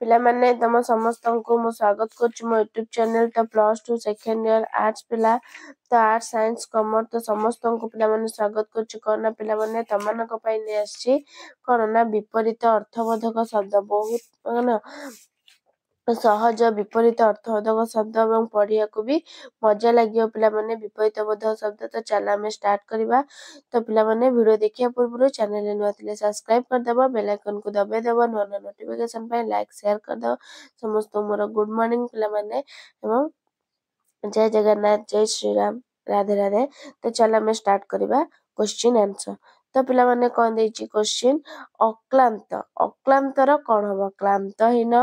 ପିଲାମାନେ ତମ ସମସ୍ତଙ୍କୁ ମୁଁ ସ୍ୱାଗତ କରୁଛି ମୋ ୟୁଟ୍ୟୁବ ଚ୍ୟାନେଲ ତ +2 ସେକେଣ୍ଡ ଇୟର ଆର୍ଟ୍ସ ପିଲା ତ ଆର୍ଟ୍ସ ସାଇନ୍ସ କମର୍ସ ତ ସମସ୍ତଙ୍କୁ ପିଲାମାନେ ସ୍ୱାଗତ କରୁଛି କ'ଣ ନା ପିଲାମାନେ ତମମାନଙ୍କ ପାଇଁ ନେଇ ଆସିଛି କ'ଣ ନା ବିପରୀତ ଅର୍ଥବୋଧକ ଶବ୍ଦ ବହୁତ ସହଜ ବିପରୀତ ଅର୍ଥବୋଧକ ଶବ୍ଦ ଏବଂ ପଢ଼ିବାକୁ ବି ମଜା ଲାଗିବ ପିଲାମାନେ ବିପରୀତ ବୋଧକ ଶବ୍ଦ ତ ଚାଲ ଆମେ ଷ୍ଟାର୍ଟ କରିବା ତ ପିଲାମାନେ ଭିଡ଼ିଓ ଦେଖିବା ପୂର୍ବରୁ ଚ୍ୟାନେଲରେ ନୂଆ ଥିଲେ ସବସ୍କ୍ରାଇବ୍ କରିଦେବ ବେଲ୍ ଆଇକନକୁ ଦବାଇ ଦେବ ନୂଆ ନୂଆ ନୋଟିଫିକେସନ୍ ପାଇଁ ଲାଇକ୍ ସେୟାର କରିଦେବ ସମସ୍ତଙ୍କୁ ମୋର ଗୁଡ୍ ମର୍ଣ୍ଣିଂ ପିଲାମାନେ ଏବଂ ଜୟ ଜଗନ୍ନାଥ ଜୟ ଶ୍ରୀରାମ ରାଧେ ରାଧେ ତ ଚାଲ ଆମେ ଷ୍ଟାର୍ଟ କରିବା କ୍ୱେଶ୍ଚିନ୍ ଆନ୍ସର ତ ପିଲାମାନେ କ'ଣ ଦେଇଛି କ୍ୱେଶ୍ଚିନ୍ ଅକ୍ଲାନ୍ତର କ'ଣ ହବ କ୍ଲାନ୍ତହୀନ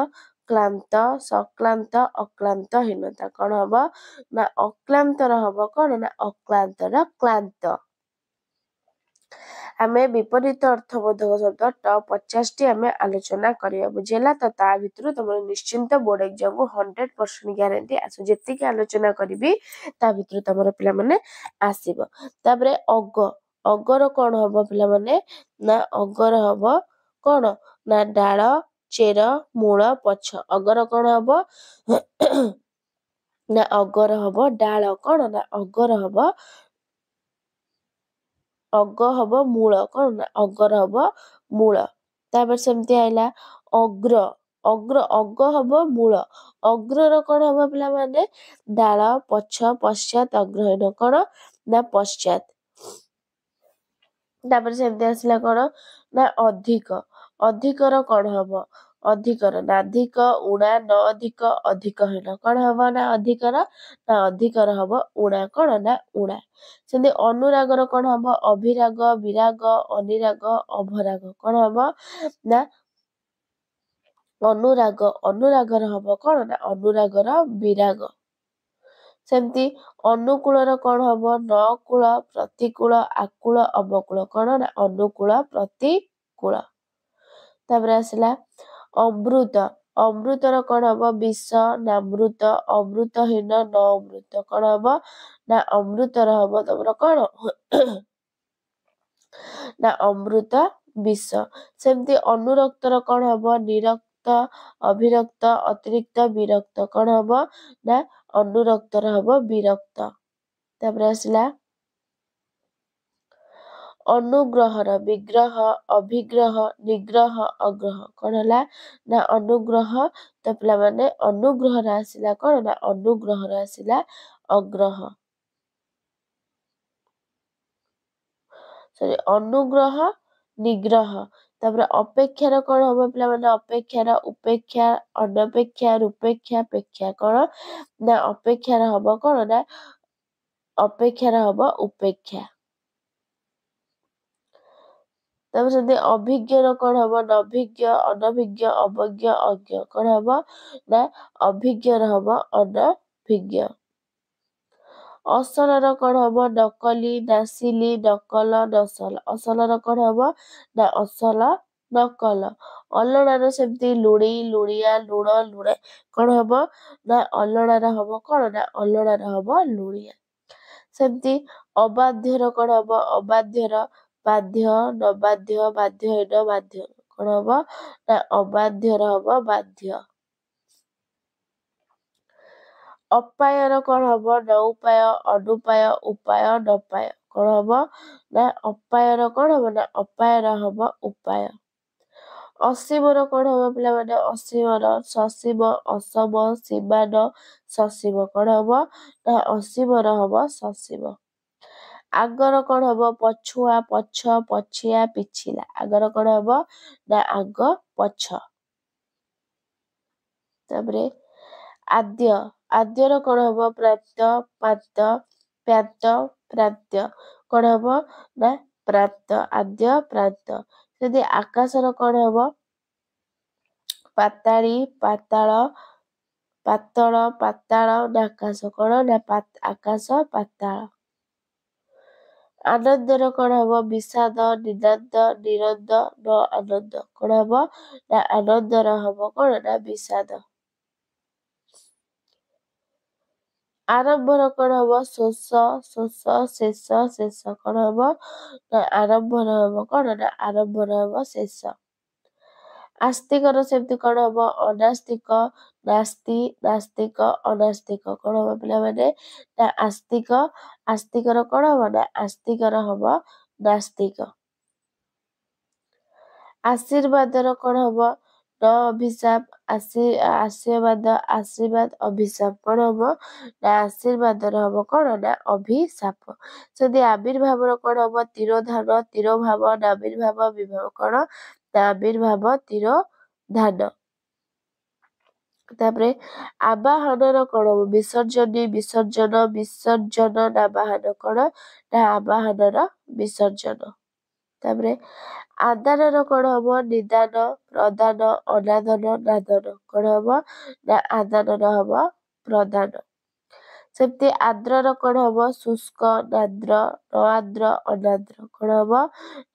କ୍ଲାନ୍ତ ସକ୍ଲାନ୍ତ ଅକ୍ଲାନ୍ତହୀନତା କ'ଣ ହବ ନା ଅକ୍ଲାନ୍ତର ହବ କ'ଣ ନା ଅକ୍ଲାନ୍ତର କ୍ଲାନ୍ତ ଆମେ ବିପରୀତ ଅର୍ଥବୋଧକ ଶବ୍ଦ ଟପ୍ 50ଟି ଆମେ ଆଲୋଚନା କରିବା ବୁଝିଲା ତ ତା ଭିତରୁ ତମର ନିଶ୍ଚିନ୍ତ ବୋର୍ଡ ଏକ୍ଜାମକୁ 100% ଗ୍ୟାରେଣ୍ଟି ଆସୁ ଯେତିକି ଆଲୋଚନା କରିବି ତା ଭିତରୁ ତମର ପିଲାମାନେ ଆସିବ ତାପରେ ଅଗର କ'ଣ ହବ ପିଲାମାନେ ନା ଅଗର ହବ କ'ଣ ନା ଡାଳ ଚେର ମୂଳ ପଛ ଅଗର କ'ଣ ହବ ନା ଅଗର ହବ ଡାଳ କ'ଣ ନା ଅଗର ହବ ଅଗ ହବ ମୂଳ କ'ଣ ନା ଅଗର ହବ ମୂଳ ତାପରେ ସେମିତି ଆଇଲା ଅଗ୍ର ଅଗ ହବ ମୂଳ ଅଗ୍ରର କ'ଣ ହବ ପିଲାମାନେ ଡାଳ ପଛ ପଶ୍ଚାତ ଅଗ୍ରହୀନ କ'ଣ ନା ପଶ୍ଚାତ ତାପରେ ସେମିତି ଆସିଲା କ'ଣ ନା ଅଧିକର କ'ଣ ହବ ଅଧିକର ନାଧିକ ଉଣା ନ ଅଧିକ ଅଧିକହୀନ କ'ଣ ହବ ନା ଅଧିକର ହବ ଉଣା କ'ଣ ନା ଉଣା ସେମିତି ଅନୁରାଗର କ'ଣ ହବ ଅଭିରାଗ ବିରାଗ ଅନିରାଗ ଅଭରାଗ କ'ଣ ହବ ନା ଅନୁରାଗର ହବ କ'ଣ ନା ଅନୁରାଗର ବିରାଗ ସେମିତି ଅନୁକୂଳର କ'ଣ ହବ ନକୂଳ ପ୍ରତିକୂଳ ଆକୁଳ ଅବକୂଳ କ'ଣ ନା ଅନୁକୂଳ ପ୍ରତିକୂଳ ତାପରେ ଆସିଲା ଅମୃତର କ'ଣ ହବ ବିଷ ନାମୃତ ଅମୃତହୀନ ନ ଅମୃତ କ'ଣ ହବ ନା ଅମୃତର ହବ ତମର କ'ଣ ନା ଅମୃତ ବିଷ ସେମିତି ଅନୁରକ୍ତର କ'ଣ ହବ ନିରକ୍ତ ଅଭିରକ୍ତ ଅତିରିକ୍ତ ବିରକ୍ତ କ'ଣ ହବ ନା ଅନୁରକ୍ତର ହବ ବିରକ୍ତ ତାପରେ ଆସିଲା ଅନୁଗ୍ରହର ବିଗ୍ରହ ଅଭିଗ୍ରହ ନିଗ୍ରହ ଅଗ୍ରହ କ'ଣ ହେଲା ନା ଅନୁଗ୍ରହ ତ ପିଲାମାନେ ଅନୁଗ୍ରହର ଆସିଲା କ'ଣ ନା ଅନୁଗ୍ରହର ଆସିଲା ଅଗ୍ରହ ଅନୁଗ୍ରହ ନିଗ୍ରହ ତାପରେ ଅପେକ୍ଷାର କ'ଣ ହବ ପିଲାମାନେ ଅପେକ୍ଷାର ଉପେକ୍ଷା ଅନପେକ୍ଷା ରୂପେକ୍ଷା ପେକ୍ଷା କ'ଣ ନା ଅପେକ୍ଷାର ହବ କ'ଣ ନା ଅପେକ୍ଷାର ହବ ଉପେକ୍ଷା ତାପରେ ସେମିତି ଅଭିଜ୍ଞର କ'ଣ ହବ ନଭିଜ୍ଞ ଅନଭିଜ୍ଞ ଅବଜ୍ଞ ଅଜ୍ଞ କ'ଣ ହବ ନା ଅଭିଜ୍ଞର ହବ ଅନଭିଜ୍ଞ ଅସଲର କ'ଣ ହବ ନକଲି ନାସିଲି ନକଲ ନସଲ ଅସଲର କ'ଣ ହବ ନା ଅସଲ ନକଲ ଅଲଣାର ସେମିତି ଲୁଣି ଲୁଣିଆ ଲୁଣ ଲୁଣା କ'ଣ ହବ ନା ଅଲଣାର ହବ କ'ଣ ନା ଅଲଣାର ହବ ଲୁଣିଆ ସେମିତି ଅବାଧ୍ୟର କ'ଣ ହବ ଅବାଧ୍ୟର ବାଧ୍ୟ ନବାଧ୍ୟ ବାଧ୍ୟହୀନ ବାଧ୍ୟ କ'ଣ ହବ ନା ଅବାଧ୍ୟର ହବ ବାଧ୍ୟ ଅପାୟର କ'ଣ ହବ ନଉପାୟ ଅନୁପାୟ ଉପାୟ ନପାୟ କ'ଣ ହବ ନା ଅପାୟର କ'ଣ ହବ ନା ଅପାୟର ହବ ଉପାୟ ଅସୀମର କ'ଣ ହବ ପିଲାମାନେ ଅସୀମର ସସୀମ ଅସମ ସୀମାନ ସସୀମ କ'ଣ ହବ ନା ଅସୀମର ହବ ସସୀମ ଆଗର କ'ଣ ହବ ପଛୁଆ ପଛ ପଛିଆ ପିଛିଲା ଆଗର କ'ଣ ହବ ନା ଆଗ ପଛ ତାପରେ ଆଦ୍ୟର କ'ଣ ହବ ପ୍ରାପ୍ତ ପାତ ପ୍ରାତ ପ୍ରାତ୍ୟ କ'ଣ ହବ ନା ପ୍ରାପ୍ତ ଆଦ୍ୟ ପ୍ରାତ ଯଦି ଆକାଶର କ'ଣ ହବ ପାତାଳୀ ପାତାଳ ପାତଳ ପାତାଳ ନା ଆକାଶ କ'ଣ ନା ଆକାଶ ପାତାଳ ଆନନ୍ଦର କ'ଣ ହବ ବିଷାଦ ନିନାଦ ନିରନ୍ଦ ନ ଆନନ୍ଦ କ'ଣ ହବ ନା ଆନନ୍ଦର ହବ କ'ଣ ନା ବିଷାଦ ଆରମ୍ଭର କ'ଣ ହବ ଶୋଷ ଶୋଷ ଶେଷ ଶେଷ କ'ଣ ହବ ନା ଆରମ୍ଭର ହବ କ'ଣ ନା ଆରମ୍ଭର ହବ ଶେଷ ଆସ୍ତିକର ସେମିତି କଣ ହବ ଅନାସ୍ତିକ, ନାସ୍ତି, ନାସ୍ତିକ, ଅନାସ୍ତିକ। କଣ ହବ ପିଲାମାନେ ନା ଆସ୍ତିକ, ଆସ୍ତିକର କଣ ହବ ନା ଆସ୍ତିକର ହବ ନାସ୍ତିକ। ଆଶୀର୍ବାଦର କଣ ହବ ନ ଅଭିଶାପ, ଆଶୀର୍ବାଦ, ଆଶୀର୍ବାଦ, ଅଭିଶାପ। କଣ ହବ ନା ଆଶୀର୍ବାଦର ହବ କଣ ନା ଅଭିଶାପ। ଯଦି ଆବିର୍ଭାବର କଣ ହବ ତିରୋଧାନ, ତିରୋଭାବ, ନାବିର୍ଭାବ, ବିଭାବ। କଣ ନା ଆବିର୍ଭାବ, ତିରୋଧାନ। ତାପରେ ଆବାହନର କଣ ହବ ବିସର୍ଜନୀ, ବିସର୍ଜନ, ବିସର୍ଜନ, ନାବାହନ। କଣ ନା ଆବାହନର ବିସର୍ଜନ। ତାପରେ ଆଦାନର କଣ ହବ ନିଦାନ, ପ୍ରଦାନ, ଅନାଦନ, ନାଦନ। କଣ ହବ ନା ଆଦାନର ହବ ପ୍ରଦାନ। ସେମିତି ଆଦ୍ରର କଣ ହବ ଶୁଷ୍କ, ନାଦ୍ର, ନଆଦ୍ର, ଅନାଦ୍ର। କଣ ହବ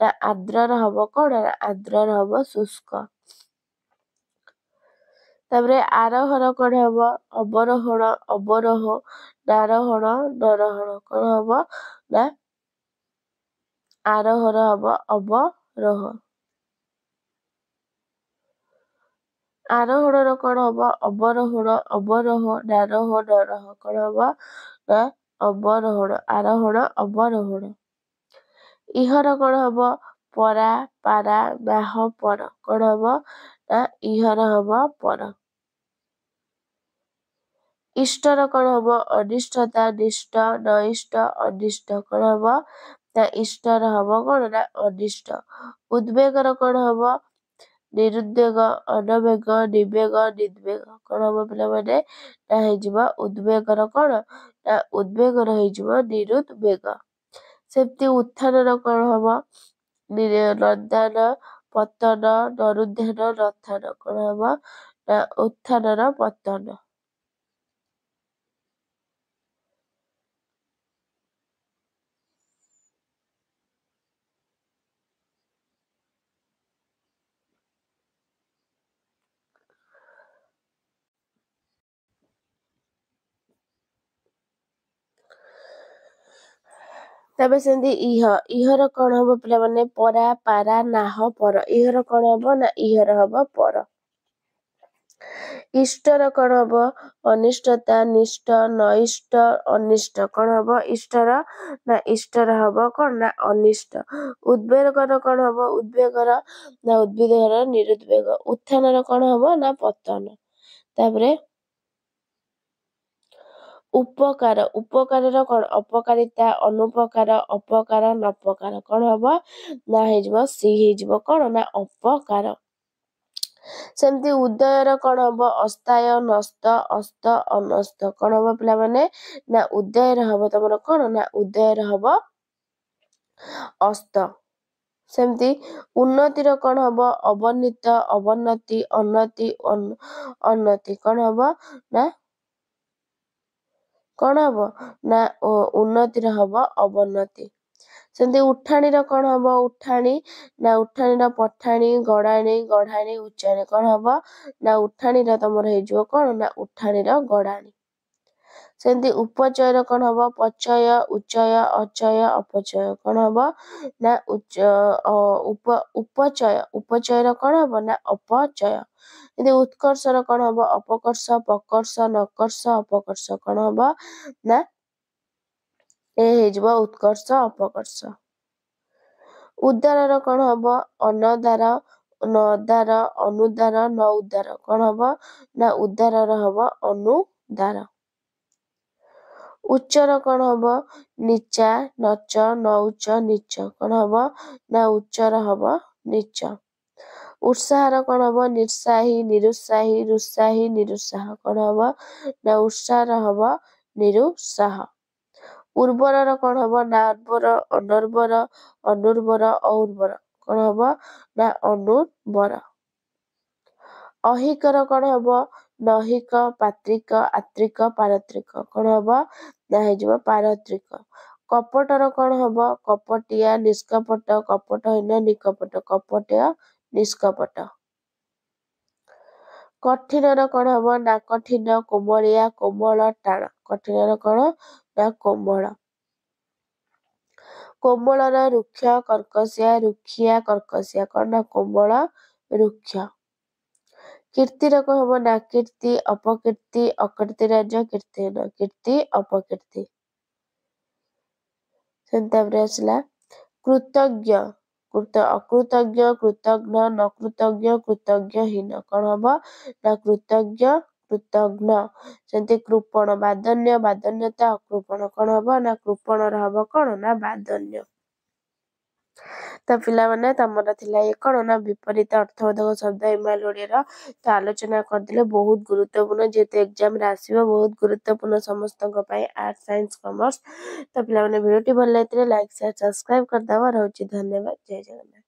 ନା ଆଦ୍ରର ହବ କଣ ନା ଆଦ୍ରର ହବ ଶୁଷ୍କ। ତାପରେ ଆରୋହର କଣ ହବ ଅବରୋହଣ, ଅବରୋହ, ନାରୋହଣ, ନରୋହଣ। କଣ ହବ ନା ଆରୋହର ହବ ଅବରୋହ। ଆରୋହଣର କଣ ହବ ଅବରୋହଣ, ଅବରୋହ, ନାରୋହ, ନରୋହ। କଣ ହବ ନା ଅବରୋହଣ, ଆରୋହଣ, ଅବରୋହଣ। ଇହର କଣ ହବ ପରା, ପାରା, ନାହ, ପର। କଣ ହବ ନା ଇହର ହବ ପର। ଇଷ୍ଟର କଣ ହବ ଅନିଷ୍ଟତା, ନିଷ୍ଟ, ନଇଷ୍ଟ, ଅନିଷ୍ଟ। କଣ ହବ ନା ଇଷ୍ଟର ହବ କଣ ନା ଅନିଷ୍ଟ। ଉଦ୍ବେଗର କଣ ହବ ନିରୁଦ୍ବେଗ, ଅନବେଗ, ନିବେଗ, ନିର୍ବେଗ। କଣ ହବ ପିଲାମାନେ ନା ହେଇଯିବ ଉଦ୍ବେଗର କଣ ନା ଉଦ୍ବେଗର ହେଇଯିବ ନିରୁଦ୍ବେଗ। ସେମିତି ଉତ୍ଥାନର କଣ ହବ ନନ୍ଦାନ, ପତନ, ନରୁଦ୍ଧାନ, ନଥାନ। କଣ ହବ ନା ଉତ୍ଥାନର ପତନ। ତାପରେ ସେମିତି ଇହର କଣ ହବ ପିଲାମାନେ ପରା, ପାରା, ନାହ, ପର। ଇହର କଣ ହବ ନା ଇହର ହବ ପର। ଇଷ୍ଟର କଣ ହବ ଅନିଷ୍ଟତା, ନିଷ୍ଟ, ନଇଷ୍ଟ, ଅନିଷ୍ଟ। କଣ ହବ ଇଷ୍ଟର ନା ଇଷ୍ଟର ହବ କଣ ନା ଅନିଷ୍ଟ। ଉଦ୍ବେଗର କଣ ହବ ଉଦ୍ବେଗର ନା ଉଦ୍ଭିଦର ନିରୁଦ୍ବେଗ। ଉତ୍ଥାନର କଣ ହବ ନା ପତନ। ତାପରେ ଉପକାର, ଉପକାରର କଣ ଅପକାରିତା, ଅନୁପକାର, ଅପକାର, ନପକାର। କଣ ହବ ନା ହେଇଯିବ ସି ହେଇଯିବ କଣ ନା ଅପକାର। ସେମିତି ଉଦୟର କଣ ହବ ଅସ୍ତାୟ, ନସ୍ତ, ଅସ୍ତ, ଅନସ୍ତ। କଣ ହବ ପିଲାମାନେ ନା ଉଦୟର ହବ ତମର କଣ ନା ଉଦୟର ହବ ଅସ୍ତ। ସେମିତି ଉନ୍ନତିର କଣ ହବ ଅବନୀତ, ଅବନତି, ଅନତି, ଅନତି। କଣ ହବ ନା କଣ ହବ ନା ଉନ୍ନତିର ହବ ଅବନତି। ସେମିତି ଉଠାଣିର କଣ ହବ ଉଠାଣି ନା ଉଠାଣିର ପଠାଣି, ଗଡାଣି, ଗଢାଣି, ଉଚ୍ଚାଣି। କଣ ହବ ନା ଉଠାଣିର ତମର ହେଇଯିବ କଣ ନା ଉଠାଣିର ଗଡାଣି। ସେମିତି ଉପଚୟର କଣ ହବ ପଚୟ, ଉଚୟ, ଅଚୟ, ଅପଚୟ। କଣ ହବ ନା ଉପଚୟ, ଉପଚୟର କଣ ହବ ନା ଅପଚୟ। ଯଦି ଉତ୍କର୍ଷର କଣ ହବ ଅପକର୍ଷ, ପ୍ରକର୍ଷ, ନକର୍ଷ, ଅପକର୍ଷ। କଣ ହବ ନା ଏ ହେଇଯିବ ଉତ୍କର୍ଷ, ଅପକର୍ଷ। ଉଦାରର କଣ ହବ ଅନଦାର, ନଦାର, ଅନୁଦାର, ନଉଦାର। କଣ ହବ ନା ଉଦାରର ହବ ଅନୁଦାର। ଉଚ୍ଚର କଣ ହବ ନିଚା, ନଚ, ନଉଚ, ନିଚ। କଣ ହବ ନା ଉଚ୍ଚର ହବ ନିଚ। ଉତ୍ସାହର କଣ ହବ ନିଃସାହୀ, ନିରୁତ୍ସାହୀ, ରୁତ୍ସାହୀ, ନିରୁତ୍ସାହ। କଣ ହବ ନା ଉତ୍ସାହର ହବ ନିରୁତ୍ସାହ। ଉର୍ବରର କଣ ହବ ନାର୍ବର, ଅନର୍ବର, ଅନୁର୍ବର, ଅଉର୍ବର। କଣ ହବ ନା ଅନୁର୍ବର। ଅହିକର କଣ ହବ ନହିକ, ପାତ୍ରିକ, ଆତ୍ରିକ, ପାରତ୍ରିକ। କଣ ହବ ନା ହେଇଯିବ ପାରତ୍ରିକ। କପଟର କଣ ହବ କପଟିଆ, ନିଷ୍କପଟ, କପଟହୀନ, ନିକପଟ। କପଟ, ନିଷ୍କପଟ। କଠିନର କଣ ହବ ନା କଠିନ, କୋମଳିଆ, କୋମଳ, ଟାଣ। କଠିନର କଣ ନା କୋମଳ। କୋମଳର ରୁକ୍ଷ, କର୍କଶିଆ, ରୁକ୍ଷିଆ, କର୍କଶିଆ। କଣ ନା କୋମଳ, ରୁକ୍ଷ। କୀର୍ତ୍ତିର କଣ ହବ ନା କୀର୍ତ୍ତି, ଅପକୀର୍ତ୍ତି, ଅକୀର୍ତ୍ତିରାଜ, କୀର୍ତ୍ତିହୀନ। କୀର୍ତ୍ତି, ଅପକୀର୍ତ୍ତି। ସେମିତି ତାପରେ ଆସିଲା କୃତଜ୍ଞ, ଅକୃତଜ୍ଞ, କୃତଘ୍ନ, ନକୃତଜ୍ଞ, କୃତଜ୍ଞହୀନ। କଣ ହବ ନା କୃତଜ୍ଞ, କୃତଘ୍ନ। ସେମିତି କୃପଣ, ବାଦନ୍ୟ, ବାଦନ୍ୟତା, ଅକୃପଣ। କଣ ହବ ନା କୃପଣର ହବ କଣ ନା ବାଦନ୍ୟ। ତ ପିଲାମାନେ ତମର ଥିଲା ଏ କଣ ନା ବିପରୀତ ଅର୍ଥବୋଧକ ଶବ୍ଦ ଏମାଇଲ ଓଡ଼ିଆର ତ ଆଲୋଚନା କରିଦେଲେ ବହୁତ ଗୁରୁତ୍ୱପୂର୍ଣ୍ଣ ଯେହେତୁ ଏକ୍ଜାମରେ ଆସିବ ବହୁତ ଗୁରୁତ୍ୱପୂର୍ଣ୍ଣ ସମସ୍ତଙ୍କ ପାଇଁ ଆର୍ଟ ସାଇନ୍ସ କମର୍ସ। ତ ପିଲାମାନେ ଭିଡ଼ିଓଟି ଭଲ ଲାଗିଥିଲେ ଲାଇକ୍ ସେୟାର ସବସ୍କ୍ରାଇବ କରିଦେବ। ରହୁଛି ଧନ୍ୟବାଦ। ଜୟ ଜଗନ୍ନାଥ।